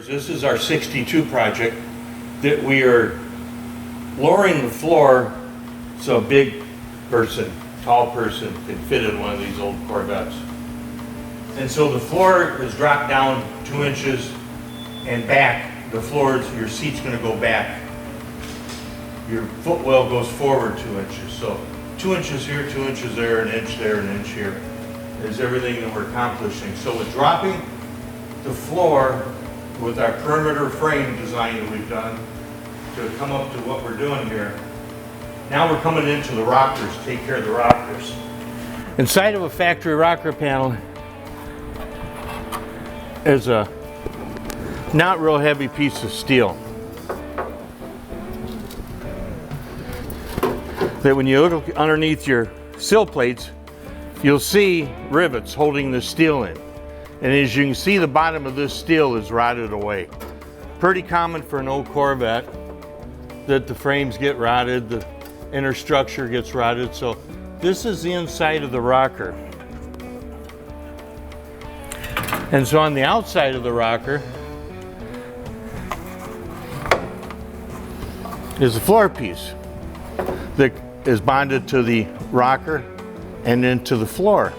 This is our 62 project that we are lowering the floor so a big person, tall person can fit in one of these old Corvettes. And so the floor is dropped down 2 inches and back. The floor, your seat's going to go back. Your footwell goes forward 2 inches. So 2 inches here, 2 inches there, an inch there, an inch here is everything that we're accomplishing. So with dropping the floor with our perimeter frame design that we've done to come up to what we're doing here, now we're coming into the rockers, take care of the rockers. Inside of a factory rocker panel is a not real heavy piece of steel that when you look underneath your sill plates, you'll see rivets holding the steel in. And as you can see, the bottom of this steel is rotted away. Pretty common for an old Corvette that the frames get rotted, the inner structure gets rotted. So this is the inside of the rocker. And so on the outside of the rocker is a floor piece that is bonded to the rocker and then to the floor.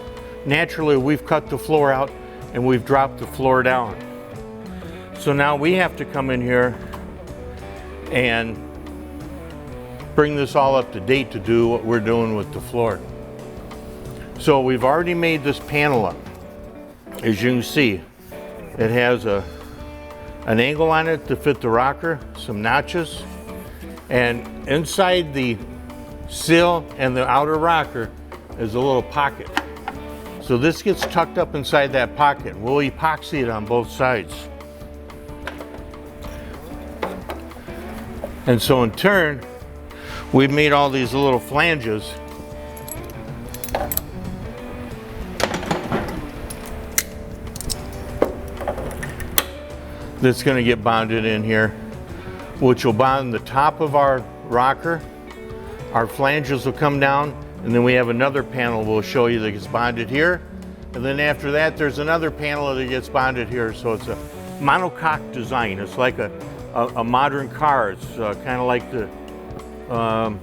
Naturally, we've cut the floor out and we've dropped the floor down. So now we have to come in here and bring this all up to date to do what we're doing with the floor. So we've already made this panel up. As you can see, it has an angle on it to fit the rocker, some notches, and inside the sill and the outer rocker is a little pocket. So this gets tucked up inside that pocket. We'll epoxy it on both sides. And so in turn, we've made all these little flanges that's going to get bonded in here, which will bond the top of our rocker. Our flanges will come down, and then we have another panel we'll show you that gets bonded here. And then after that, there's another panel that gets bonded here. So it's a monocoque design. It's like a modern car. It's kind of like the 5th,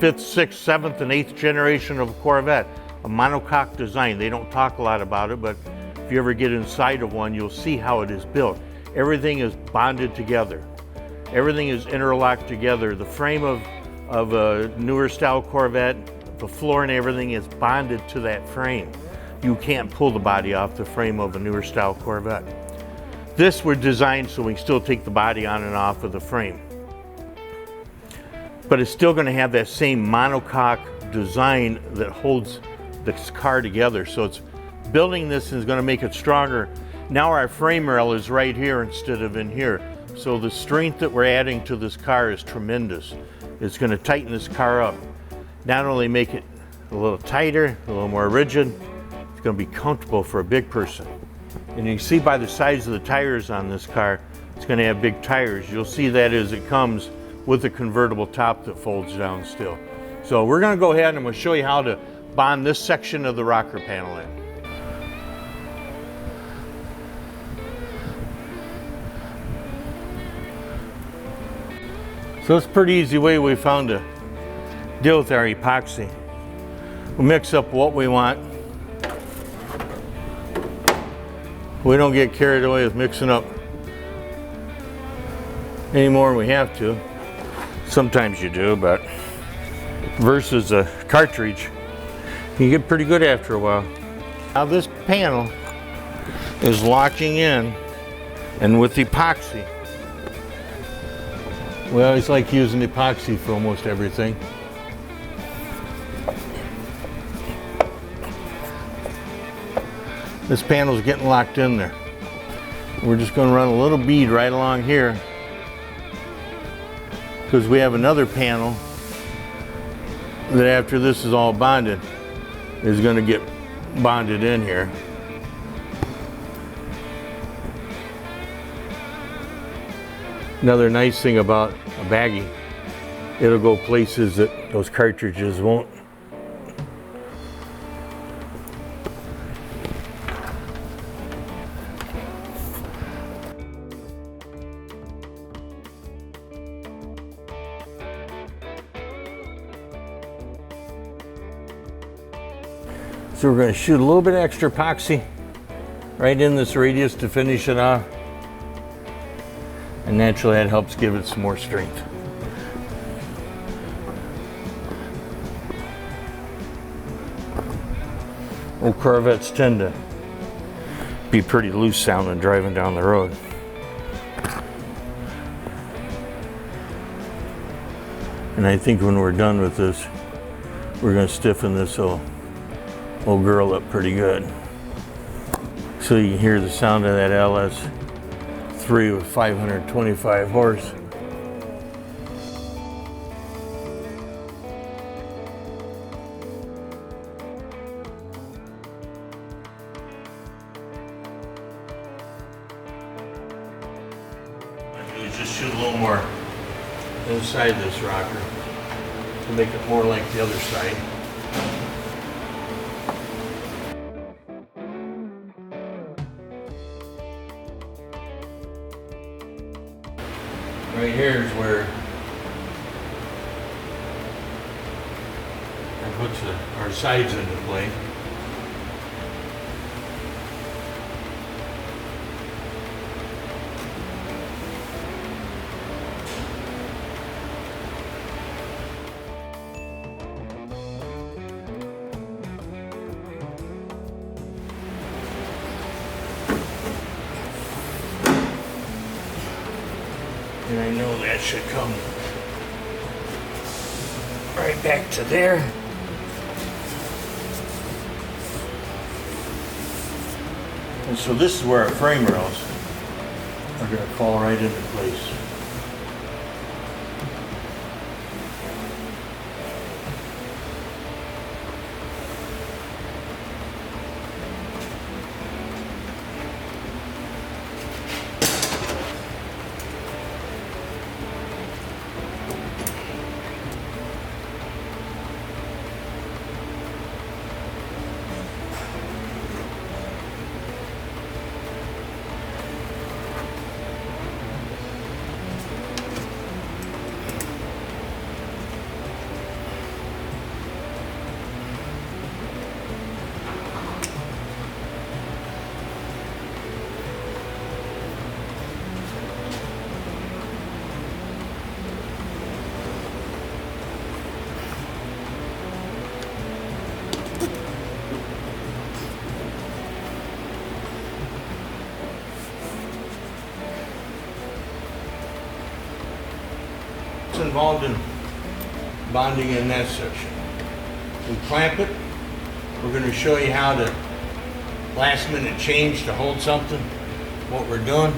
6th, 7th, and 8th generation of a Corvette. A monocoque design. They don't talk a lot about it, but if you ever get inside of one, you'll see how it is built. Everything is bonded together. Everything is interlocked together. The frame of a newer style Corvette, the floor and everything is bonded to that frame. You can't pull the body off the frame of a newer style Corvette. This we're designed so we can still take the body on and off of the frame. But it's still going to have that same monocoque design that holds this car together. So it's building this is going to make it stronger. Now our frame rail is right here instead of in here. So the strength that we're adding to this car is tremendous. It's going to tighten this car up. Not only make it a little tighter, a little more rigid, it's going to be comfortable for a big person. And you can see by the size of the tires on this car, it's going to have big tires. You'll see that as it comes with a convertible top that folds down still. So we're going to go ahead and we'll show you how to bond this section of the rocker panel in. So it's a pretty easy way we found to deal with our epoxy. We'll mix up what we want. We don't get carried away with mixing up any more than we have to. Sometimes you do, but versus a cartridge, you get pretty good after a while. Now this panel is locking in, and with epoxy, we always like using epoxy for almost everything. This panel's getting locked in there. We're just going to run a little bead right along here because we have another panel that after this is all bonded is going to get bonded in here. Another nice thing about a baggie, it'll go places that those cartridges won't. So we're going to shoot a little bit of extra epoxy right in this radius to finish it off. And naturally that helps give it some more strength. Old Corvettes tend to be pretty loose sounding driving down the road. And I think when we're done with this, we're going to stiffen this old girl up pretty good. So you can hear the sound of that LS3 with 525 horse. Just shoot a little more inside this rocker to make it more like the other side. Right here is where it puts our sides into play. And I know that should come right back to there. And so this is where our frame rails are going to fall right into place. Involved in bonding in that section. We clamp it. We're going to show you how to last minute change to hold something, what we're doing.